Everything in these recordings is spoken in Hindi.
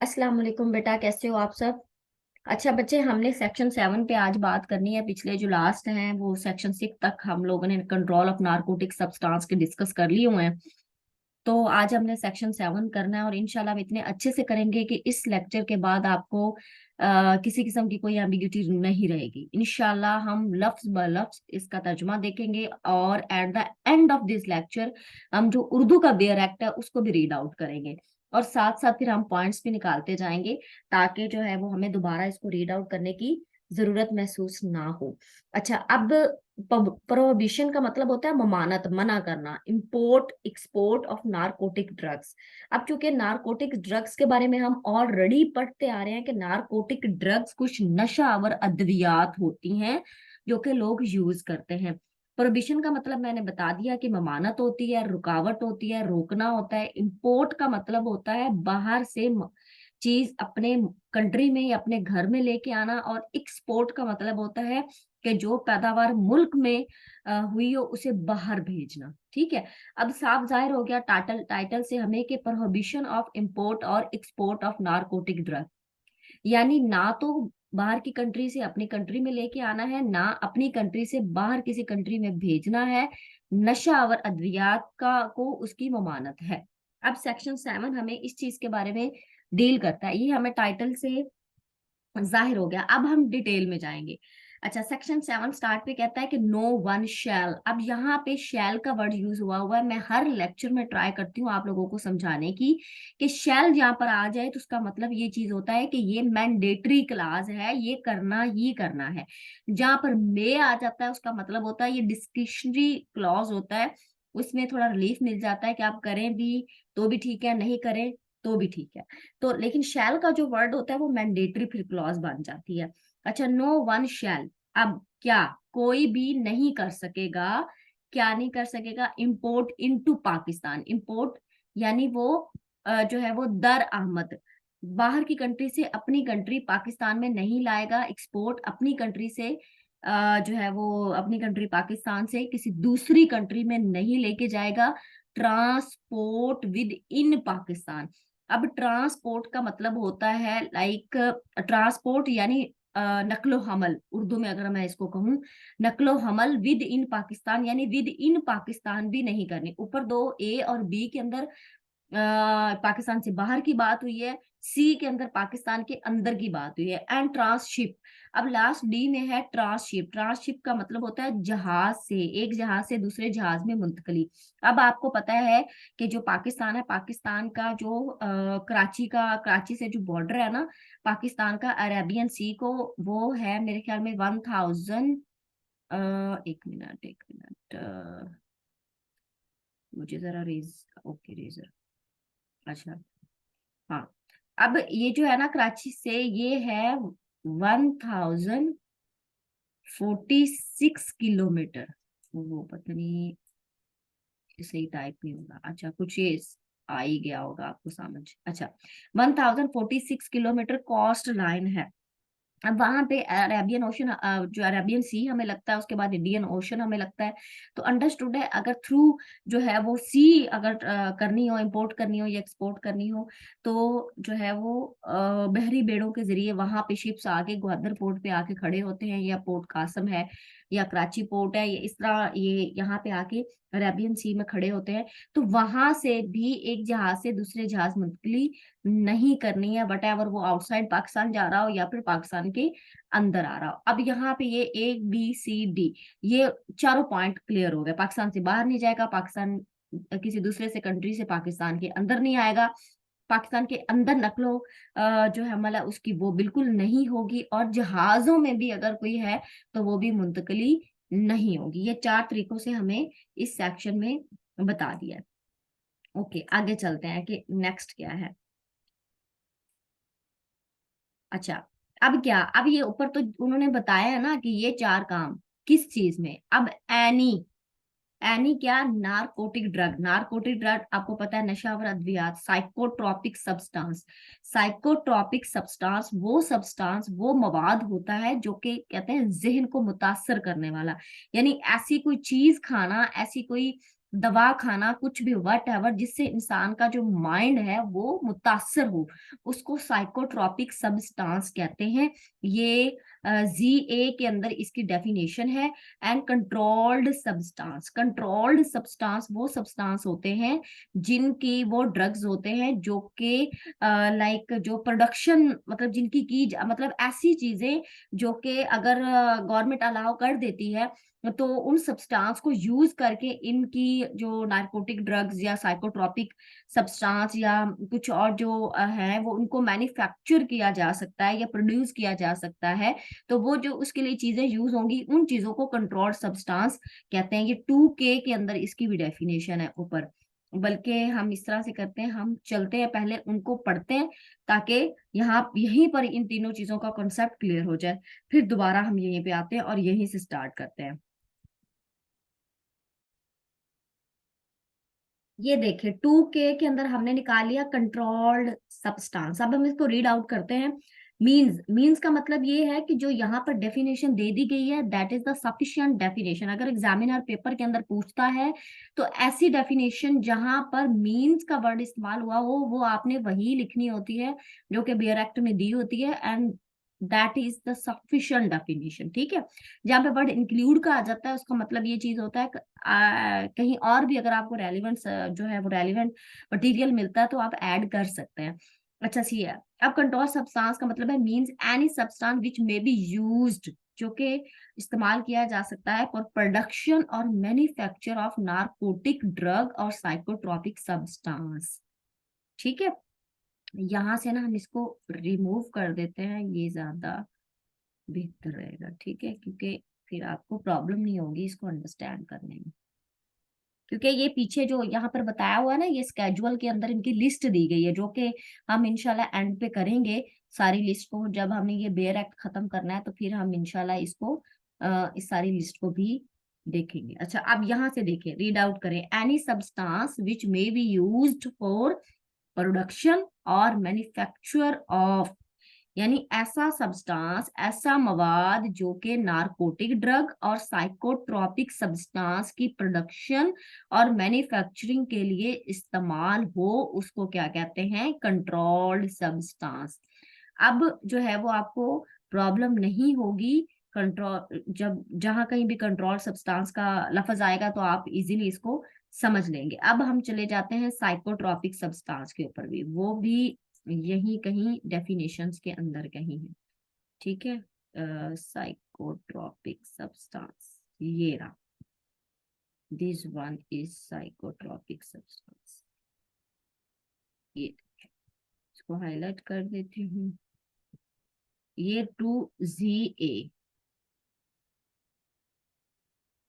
अस्सलाम वालेकुम बेटा, कैसे हो आप सब। अच्छा बच्चे, हमने सेक्शन 7 पे आज बात करनी है। पिछले जो लास्ट हैं वो सेक्शन 6 तक हम लोगों ने कंट्रोल ऑफ नारकोटिक सब्सटेंस के डिस्कस कर लिए हुए हैं। तो आज हमने सेक्शन 7 करना है और इंशाल्लाह हम इतने अच्छे से करेंगे कि इस लेक्चर के बाद आपको किसी किस्म की कोई एम्बिग्यूटी नहीं रहेगी। इंशाल्लाह हम लफ्ज ब लफ्ज इसका तर्जुमा देखेंगे और at the end of this lecture हम जो उर्दू का बेयर एक्ट है उसको भी रीड आउट करेंगे। और साथ साथ फिर हम पॉइंट्स भी निकालते जाएंगे ताकि जो है वो हमें दोबारा इसको रीड आउट करने की जरूरत महसूस ना हो। अच्छा, अब प्रोहिबिशन का मतलब होता है ममानत, मना करना, import export of narcotic drugs. अब चूंकि नारकोटिक ड्रग्स के बारे में हम ऑलरेडी पढ़ते आ रहे हैं कि नारकोटिक ड्रग्स कुछ नशा आवर अद्वियात होती हैं जो कि लोग यूज करते हैं। प्रोहिबिशन का मतलब मैंने बता दिया कि ममानत होती है, रुकावट होती है, रोकना होता है। इंपोर्ट का मतलब होता है बाहर से चीज अपने कंट्री में या अपने घर में लेके आना, और एक्सपोर्ट का मतलब होता है कि जो पैदावार मुल्क में हुई हो उसे बाहर भेजना। ठीक है। अब साफ जाहिर हो गया टाइटल टाइटल से हमें कि प्रोहिबिशन ऑफ इंपोर्ट और एक्सपोर्ट ऑफ नारकोटिक ड्रग, यानी ना तो बाहर की कंट्री से अपनी कंट्री में लेके आना है, ना अपनी कंट्री से बाहर किसी कंट्री में भेजना है। नशा और अद्वियात का को उसकी ममानत है। अब सेक्शन 7 हमें इस चीज के बारे में डील करता है। ये हमें टाइटल से जाहिर हो गया। अब हम डिटेल में जाएंगे। अच्छा, सेक्शन 7 स्टार्ट पे कहता है कि नो वन शैल। अब यहाँ पे शैल का वर्ड यूज हुआ है। मैं हर लेक्चर में ट्राई करती हूँ आप लोगों को समझाने की कि शैल जहाँ पर आ जाए तो उसका मतलब ये चीज होता है कि ये मैंडेटरी क्लाज है, ये करना ही करना है। जहां पर मे आ जाता है उसका मतलब होता है ये डिस्क्रिशनरी क्लॉज होता है। उसमें थोड़ा रिलीफ मिल जाता है कि आप करें भी तो भी ठीक है, नहीं करें तो भी ठीक है। तो लेकिन शैल का जो वर्ड होता है वो मैंडेटरी फिर क्लॉज बन जाती है। अच्छा, नो वन शैल। अब क्या कोई भी नहीं कर सकेगा, क्या नहीं कर सकेगा, इंपोर्ट इनटू पाकिस्तान। इंपोर्ट यानी वो जो है वो दर आमद बाहर की कंट्री से अपनी कंट्री पाकिस्तान में नहीं लाएगा। एक्सपोर्ट अपनी कंट्री से जो है वो अपनी कंट्री पाकिस्तान से किसी दूसरी कंट्री में नहीं लेके जाएगा। Transport with in Pakistan. अब ट्रांसपोर्ट का मतलब होता है लाइक ट्रांसपोर्ट यानी नकलो हमल, उर्दू में अगर मैं इसको कहूँ, नकलो हमल विद इन पाकिस्तान, यानी विद इन पाकिस्तान भी नहीं करनी। ऊपर दो ए और बी के अंदर पाकिस्तान से बाहर की बात हुई है, सी के अंदर पाकिस्तान के अंदर की बात हुई है। And transship. अब लास्ट डी में है ट्रांसशिप। ट्रांसशिप का मतलब होता है जहाज से, एक जहाज से दूसरे जहाज में मुंतकली। अब आपको पता है कि जो पाकिस्तान है, पाकिस्तान का जो कराची से जो बॉर्डर है ना पाकिस्तान का अरेबियन सी को, वो है मेरे ख्याल में 1000। एक मिनट मुझे जरा ओके रेजर। अच्छा, हाँ। अब ये जो है ना कराची से ये है 1046 किलोमीटर। वो पता नहीं सही टाइप नहीं होगा। अच्छा, कुछ ये आ ही गया होगा आपको समझ। अच्छा, 1046 किलोमीटर कोस्ट लाइन है। अब वहां पे अरेबियन ओशन, जो अरेबियन सी हमें लगता है, उसके बाद इंडियन ओशन हमें लगता है। तो अंडरस्टूड है अगर थ्रू जो है वो सी अगर करनी हो, इंपोर्ट करनी हो या एक्सपोर्ट करनी हो, तो जो है वो बहरी बेड़ों के जरिए वहां पे शिप्स आके ग्वादर पोर्ट पे आके खड़े होते हैं, या पोर्ट कासम है या कराची पोर्ट है, या इस तरह ये यहाँ पे आके अरेबियन सी में खड़े होते हैं। तो वहां से भी एक जहाज से दूसरे जहाज मुंतकली नहीं करनी है, वट एवर वो आउटसाइड पाकिस्तान जा रहा हो या फिर पाकिस्तान के अंदर आ रहा हो। अब यहाँ पे ये A B C D, ये चारों पॉइंट क्लियर हो गए। पाकिस्तान से बाहर नहीं जाएगा, पाकिस्तान किसी दूसरे से कंट्री से पाकिस्तान के अंदर नहीं आएगा, पाकिस्तान के अंदर नकलो जो है हमला उसकी वो बिल्कुल नहीं होगी, और जहाजों में भी अगर कोई है तो वो भी मुंतकली नहीं होगी। ये 4 तरीकों से हमें इस सेक्शन में बता दिया है। ओके, आगे चलते हैं कि नेक्स्ट क्या है। अच्छा, अब क्या, अब ये ऊपर तो उन्होंने बताया है ना कि ये 4 काम किस चीज में। अब एनी, एनी क्या, नारकोटिक ड्रग। नारकोटिक ड्रग आपको पता है नशावर अद्वियात, साइकोट्रॉपिक सब्सटेंस। साइकोट्रॉपिक सब्सटेंस वो सब्सटेंस, वो मवाद होता है जो कि कहते हैं जहन को मुतासर करने वाला। यानी ऐसी कोई चीज खाना, ऐसी कोई दवा खाना, कुछ भी वट एवर जिससे इंसान का जो माइंड है वो मुतासर हो, उसको साइकोट्रॉपिक सब्सटेंस कहते हैं। ये ZA के अंदर इसकी डेफिनेशन है। And controlled substance, controlled substance वो सब्सटेंस होते हैं जिनकी, वो ड्रग्स होते हैं जो कि लाइक जो प्रोडक्शन, मतलब जिनकी की मतलब ऐसी चीजें जो कि अगर गवर्नमेंट अलाउ कर देती है तो उन सब्सटेंस को यूज करके इनकी जो नारकोटिक ड्रग्स या साइकोट्रॉपिक सब्सटेंस या कुछ और जो है वो उनको मैन्युफैक्चर किया जा सकता है या प्रोड्यूस किया जा सकता है। तो वो जो उसके लिए चीजें यूज होंगी उन चीजों को कंट्रोल्ड सब्सटेंस कहते हैं। ये 2K के अंदर इसकी भी डेफिनेशन है ऊपर। बल्कि हम इस तरह से करते हैं, हम चलते हैं पहले उनको पढ़ते हैं ताकि यहाँ यहीं पर इन तीनों चीजों का कॉन्सेप्ट क्लियर हो जाए, फिर दोबारा हम यहीं पे आते हैं और यहीं से स्टार्ट करते हैं। ये देखिए 2K के अंदर हमने निकाल लिया कंट्रोल्ड सब्सटेंस। अब हम इसको रीड आउट करते हैं। मीन्स का मतलब ये है कि जो यहाँ पर डेफिनेशन दे दी गई है that is the sufficient definition. अगर एग्जामिनर पेपर के अंदर पूछता है तो ऐसी डेफिनेशन जहां पर मीन्स का वर्ड इस्तेमाल हुआ हो वो आपने वही लिखनी होती है जो कि बेयर एक्ट में दी होती है। And that is the sufficient definition. ठीक है, जहाँ पे वर्ड इंक्लूड का आ जाता है उसका मतलब ये चीज होता है कहीं और भी अगर आपको रेलिवेंट जो है वो रेलिवेंट मटेरियल मिलता है तो आप ऐड कर सकते हैं। अच्छा सी है। अब कंट्रोल सब्सटेंस का मतलब है means any substance which may be used, जो कि इस्तेमाल किया जा सकता है फॉर प्रोडक्शन और मैन्युफैक्चर ऑफ नारकोटिक ड्रग और साइकोट्रॉपिक सब्सटेंस। ठीक है, यहां से ना हम इसको रिमूव कर देते हैं, ये ज्यादा बेहतर रहेगा। ठीक है, क्योंकि फिर आपको प्रॉब्लम नहीं होगी इसको अंडरस्टैंड करने में। क्योंकि ये पीछे जो यहाँ पर बताया हुआ है ना, ये स्केजुअल के अंदर इनकी लिस्ट दी गई है जो कि हम इंशाल्लाह एंड पे करेंगे सारी लिस्ट को। जब हमने ये बेयर एक्ट खत्म करना है तो फिर हम इंशाल्लाह इसको इस सारी लिस्ट को भी देखेंगे। अच्छा, अब यहाँ से देखिए, रीड आउट करें। Any substance which may be used for production और मैन्युफैक्चर ऑफ, यानी ऐसा सब्सटेंस, ऐसा मवाद जो कि नारकोटिक ड्रग और साइकोट्रॉपिक सब्सटेंस की प्रोडक्शन और मैन्युफैक्चरिंग के लिए इस्तेमाल हो, उसको क्या कहते हैं? Controlled substance. अब जो है वो आपको प्रॉब्लम नहीं होगी। कंट्रोल, जब जहां कहीं भी कंट्रोल सब्सटेंस का लफ्ज आएगा तो आप इजीली इसको समझ लेंगे। अब हम चले जाते हैं साइकोट्रॉपिक सब्सटेंस के ऊपर भी, वो भी यही कहीं डेफिनेशंस के अंदर कहीं है। ठीक है, साइकोट्रॉपिक सब्सटेंस ये रहा, this one is psychotropic substance. ये इसको हाईलाइट कर देती हूँ, ये 2ZA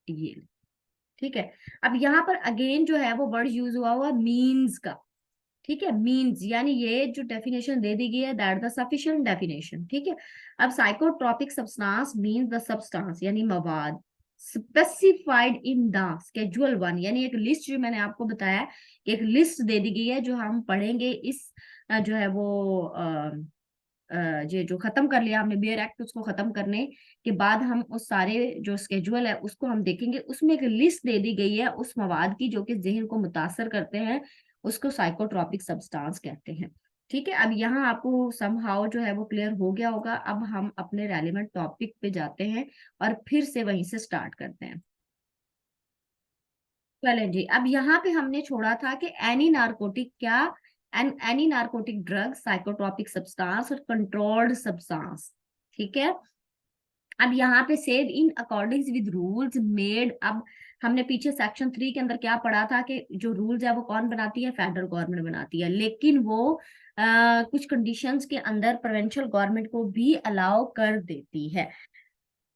ये। ठीक है, अब यहाँ पर अगेन जो है वो वर्ड यूज हुआ हुआ मीन्स का। ठीक है, मीन्स यानी ये जो डेफिनेशन दे दी गई है दैट द सफिशिएंट डेफिनेशन। ठीक है, अब psychotropic substance means the substance यानी मवाद स्पेसिफाइड इन द स्केड्यूल 1, यानी एक लिस्ट जो मैंने आपको बताया कि एक लिस्ट दे दी गई है जो हम पढ़ेंगे इस जो है वो ये जो खत्म कर लिया हमने बियर एक्ट, उसको खत्म करने के बाद हम उस सारे जो स्केड्यूल है उसको हम देखेंगे। उसमें एक लिस्ट दे दी गई है उस मवाद की जो कि जहन को मुतासर करते हैं, उसको साइकोट्रॉपिक सब्सटेंस कहते हैं। ठीक है, अब यहाँ आपको समहाउ जो है वो क्लियर हो गया होगा। अब हम अपने रेलिवेंट टॉपिक पे जाते हैं और फिर से वहीं से स्टार्ट करते हैं। चलें जी, अब यहाँ पे हमने छोड़ा था कि एनी नारकोटिक क्या, any narcotic drug, psychotropic substance और कंट्रोल्ड सब्सटेंस। ठीक है, अब यहाँ पे save in according with rules made. अब हमने पीछे सेक्शन 3 के अंदर क्या पढ़ा था कि जो रूल्स है वो कौन बनाती है? फेडरल गवर्नमेंट बनाती है, लेकिन वो कुछ कंडीशंस के अंदर प्रोविंशियल गवर्नमेंट को भी अलाउ कर देती है।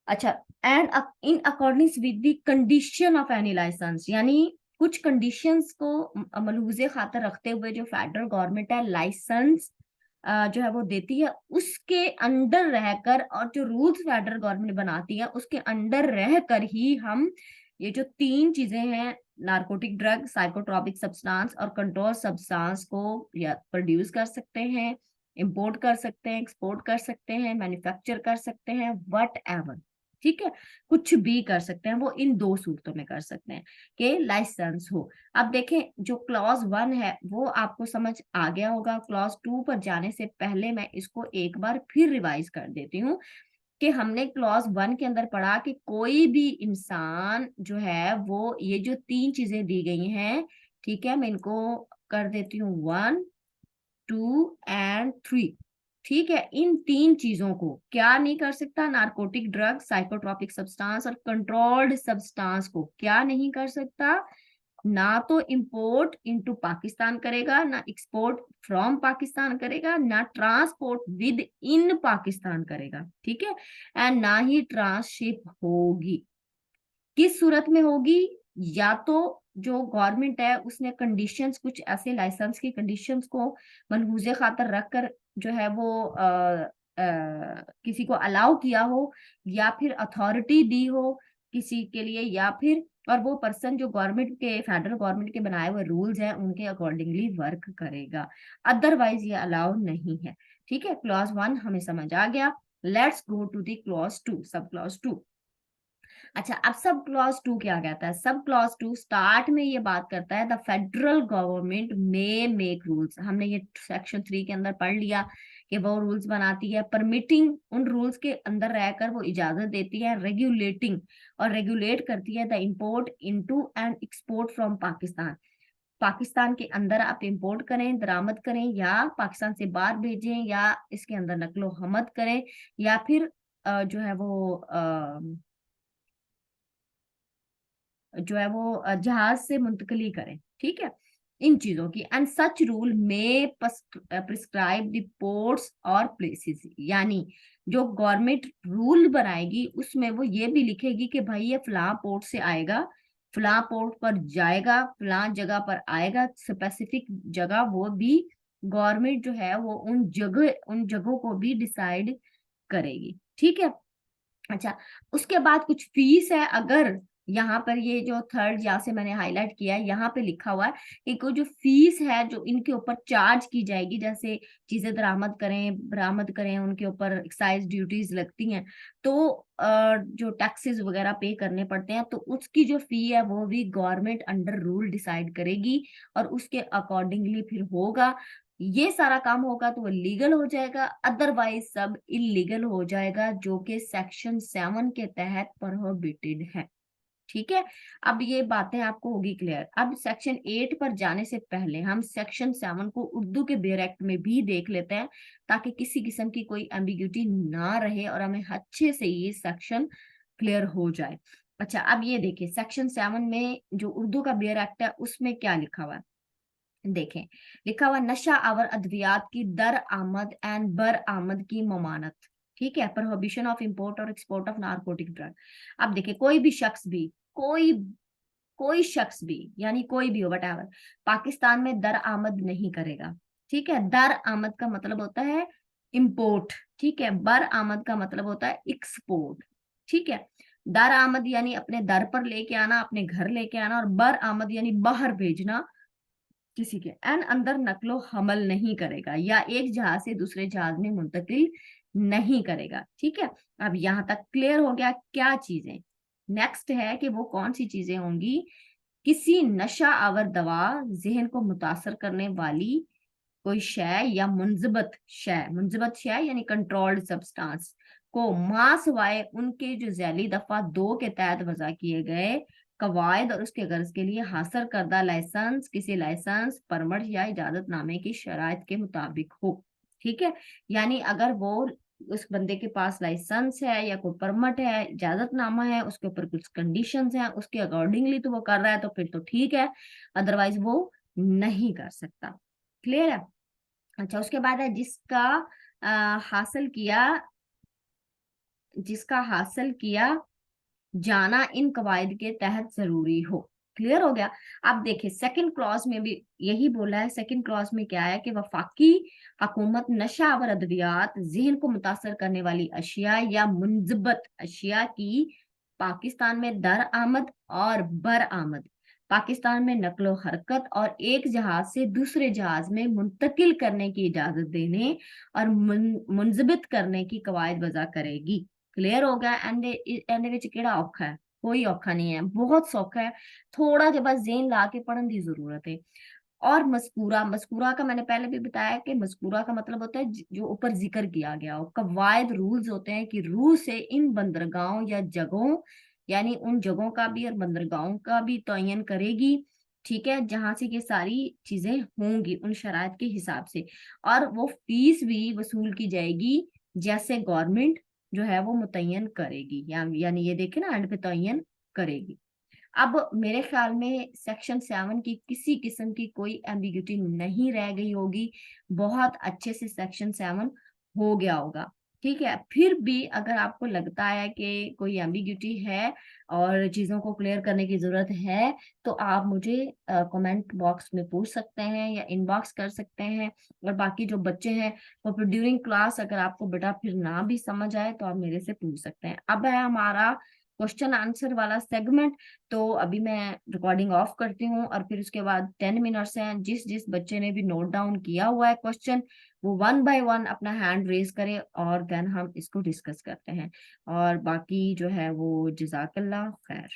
अच्छा, and in according with the condition of any licence, यानी कुछ कंडीशंस को मलूजे खातर रखते हुए जो फेडरल गवर्नमेंट है लाइसेंस जो है वो देती है, उसके अंडर रहकर और जो रूल्स फेडरल गवर्नमेंट बनाती है उसके अंडर रहकर ही हम ये जो तीन चीजें हैं, नारकोटिक ड्रग, साइकोट्रॉपिक सब्सटेंस और कंट्रोल सब्सटेंस को या प्रोड्यूस कर सकते हैं, इंपोर्ट कर सकते हैं, एक्सपोर्ट कर सकते हैं, मैन्युफैक्चर कर सकते हैं, वट एवर। ठीक है, कुछ भी कर सकते हैं वो, इन दो सूरतों में कर सकते हैं कि लाइसेंस हो। अब देखें, जो क्लॉज 1 है वो आपको समझ आ गया होगा। क्लॉज 2 पर जाने से पहले मैं इसको एक बार फिर रिवाइज कर देती हूँ कि हमने क्लॉज 1 के अंदर पढ़ा कि कोई भी इंसान जो है वो, ये जो 3 चीजें दी गई हैं, ठीक है, मैं इनको कर देती हूँ 1, 2 एंड 3। ठीक है, इन 3 चीजों को क्या नहीं कर सकता? नारकोटिक ड्रग, साइकोट्रॉपिक सब्सटेंस और कंट्रोल्ड सब्सटेंस को क्या नहीं कर सकता? ना तो इंपोर्ट इनटू पाकिस्तान करेगा, ना एक्सपोर्ट फ्रॉम पाकिस्तान करेगा, ना ट्रांसपोर्ट विद इन पाकिस्तान करेगा, ठीक है, एंड ना ही ट्रांसशिप होगी। किस सूरत में होगी? या तो जो गवर्नमेंट है उसने कंडीशंस, कुछ ऐसे लाइसेंस की कंडीशंस को मनहूजे खातर रखकर जो है वो किसी को अलाउ किया हो, या फिर अथॉरिटी दी हो किसी के लिए, या फिर और वो पर्सन जो गवर्नमेंट के, फेडरल गवर्नमेंट के बनाए हुए रूल्स हैं उनके अकॉर्डिंगली वर्क करेगा, अदरवाइज ये अलाउ नहीं है। ठीक है, क्लॉज 1 हमें समझ आ गया। Let's go to the clause 2, sub clause 2। अच्छा, अब सब क्लॉज 2 क्या कहता है? सब क्लॉज 2 स्टार्ट में ये बात करता है the federal government may make rules. हमने ये सेक्शन 3 के अंदर पढ़ लिया कि वो रूल्स बनाती है, परमिटिंग, उन रूल्स के अंदर रहकर वो इजाजत देती है, रेगुलेटिंग और रेगुलेट करती है the import into and export from Pakistan. Pakistan के अंदर आप इंपोर्ट करें, दरामद करें, या पाकिस्तान से बाहर भेजें, या इसके अंदर नकलो हमद करें, या फिर जो है वो जहाज से मुंतकली करें। ठीक है, इन चीजों की, एंड सच रूल में प्रिस्क्राइब द पोर्ट्स और प्लेसेस, यानी जो गवर्नमेंट रूल बनाएगी उसमें वो ये भी लिखेगी कि भाई ये फलां पोर्ट से आएगा, फलां पोर्ट पर जाएगा, फलां जगह पर आएगा, स्पेसिफिक जगह वो भी गवर्नमेंट जो है वो उन जगहों को भी डिसाइड करेगी। ठीक है। अच्छा, उसके बाद कुछ फीस है। अगर यहाँ पर ये जो थर्ड यहाँ से मैंने हाईलाइट किया है, यहाँ पे लिखा हुआ है कि कोई जो फीस है जो इनके ऊपर चार्ज की जाएगी, जैसे चीजें बरामद करें उनके ऊपर एक्साइज ड्यूटीज लगती हैं, तो जो टैक्सेस वगैरह पे करने पड़ते हैं, तो उसकी जो फी है वो भी गवर्नमेंट अंडर रूल डिसाइड करेगी और उसके अकॉर्डिंगली फिर होगा। ये सारा काम होगा तो वो लीगल हो जाएगा, अदरवाइज सब इलीगल हो जाएगा, जो कि सेक्शन 7 के तहत प्रोहिबिटेड है। ठीक है, अब ये बातें आपको होगी क्लियर। अब सेक्शन 8 पर जाने से पहले हम सेक्शन 7 को उर्दू के बेयर एक्ट में भी देख लेते हैं, ताकि किसी किस्म की कोई एम्बिग्यूटी ना रहे और हमें अच्छे से ये सेक्शन क्लियर हो जाए। अच्छा, अब ये देखिए सेक्शन 7 में जो उर्दू का बेयर एक्ट है उसमें क्या लिखा हुआ है, देखें। लिखा हुआ नशा आवर अद्वियात की दर आमद एंड बर आमद की ममानत। ठीक है, प्रोहिबिशन ऑफ इंपोर्ट और एक्सपोर्ट ऑफ नारकोटिक ड्रग। अब देखिए, कोई शख्स भी, यानी कोई भी हो वटएवर, पाकिस्तान में दर आमद नहीं करेगा। ठीक है, दर आमद का मतलब होता है इंपोर्ट। ठीक है, बर आमद का मतलब होता है एक्सपोर्ट। ठीक है, दर आमद यानी अपने दर पर लेके आना, अपने घर लेके आना, और बर आमद यानी बाहर भेजना किसी के, एंड अंदर नकलो हमल नहीं करेगा, या एक जहाज से दूसरे जहाज में मुंतकिल नहीं करेगा। ठीक है, अब यहां तक क्लियर हो गया क्या चीजें। नेक्स्ट है कि वो कौन सी चीजें होंगी। किसी नशा आवर दवा, जहन को मुतासर करने वाली कोई शय या मुंजबत शय यानी कंट्रोल्ड सब्सटेंस को मां सवाए उनके जो झैली दफा 2 के तहत वजह किए गए कवायद और उसके गर्ज के लिए हासिल करदा लाइसेंस किसी लाइसेंस, परमिट या इजाजतनामे की शराइत के मुताबिक हो। ठीक है, यानी अगर वो, उस बंदे के पास लाइसेंस है या कोई परमिट है, इजाजतनामा है, उसके ऊपर कुछ कंडीशंस हैं, उसके अकॉर्डिंगली तो वो कर रहा है तो फिर तो ठीक है, अदरवाइज वो नहीं कर सकता। क्लियर है। अच्छा, उसके बाद है हासिल किया जिसका हासिल किया जाना इन कवायद के तहत जरूरी हो। क्लियर हो गया। अब देखिए सेकंड क्लॉज में भी यही बोला है। सेकंड क्लॉज में क्या है कि वफाकी हुकूमत नशा और अद्वियात, जहन को मुतासर करने वाली अशिया या मुंजबत अशिया की पाकिस्तान में दर आमद और बर आमद, पाकिस्तान में नकलो हरकत और एक जहाज से दूसरे जहाज में मुंतकिल करने की इजाजत देने और मुंजबित करने की कवायद वजह करेगी। क्लियर हो गया। एंड विच केड़ा औखा है? कोई औखा नहीं है, बहुत सौखा है। थोड़ा जिहा बस ज़हन ला के पढ़न की जरूरत है। और मस्कूरा, मस्कूरा का मैंने पहले भी बताया कि मस्कूरा का मतलब होता है जो ऊपर जिक्र किया गया हो। कवायद रूल्स होते हैं कि रूह से इन बंदरगाहों या जगहों, यानी उन जगहों का भी और बंदरगाहों का भी तयन करेगी, ठीक है, जहां से ये सारी चीजें होंगी उन शराइत के हिसाब से। और वो फीस भी वसूल की जाएगी जैसे गवर्नमेंट जो है वो मुतय्यन करेगी, यानी ये देखे ना एंड पे तयन करेगी। अब मेरे ख्याल में सेक्शन 7 की किसी किस्म की कोई एम्बिग्यूटी नहीं रह गई होगी, बहुत अच्छे से सेक्शन 7 हो गया होगा। ठीक है, फिर भी अगर आपको लगता है कि कोई एम्बिग्यूटी है और चीजों को क्लियर करने की जरूरत है, तो आप मुझे कमेंट बॉक्स में पूछ सकते हैं या इनबॉक्स कर सकते हैं। और बाकी जो बच्चे हैं वो फिर ड्यूरिंग क्लास अगर आपको बेटा फिर ना भी समझ आए तो आप मेरे से पूछ सकते हैं। अब है हमारा क्वेश्चन आंसर वाला सेगमेंट। तो अभी मैं रिकॉर्डिंग ऑफ करती हूँ और फिर उसके बाद 10 मिनट्स हैं। जिस जिस बच्चे ने भी नोट डाउन किया हुआ है क्वेश्चन, वो 1 बाय 1 अपना हैंड रेज करे और देन हम इसको डिस्कस करते हैं। और बाकी जो है वो जजाकल्ला खैर।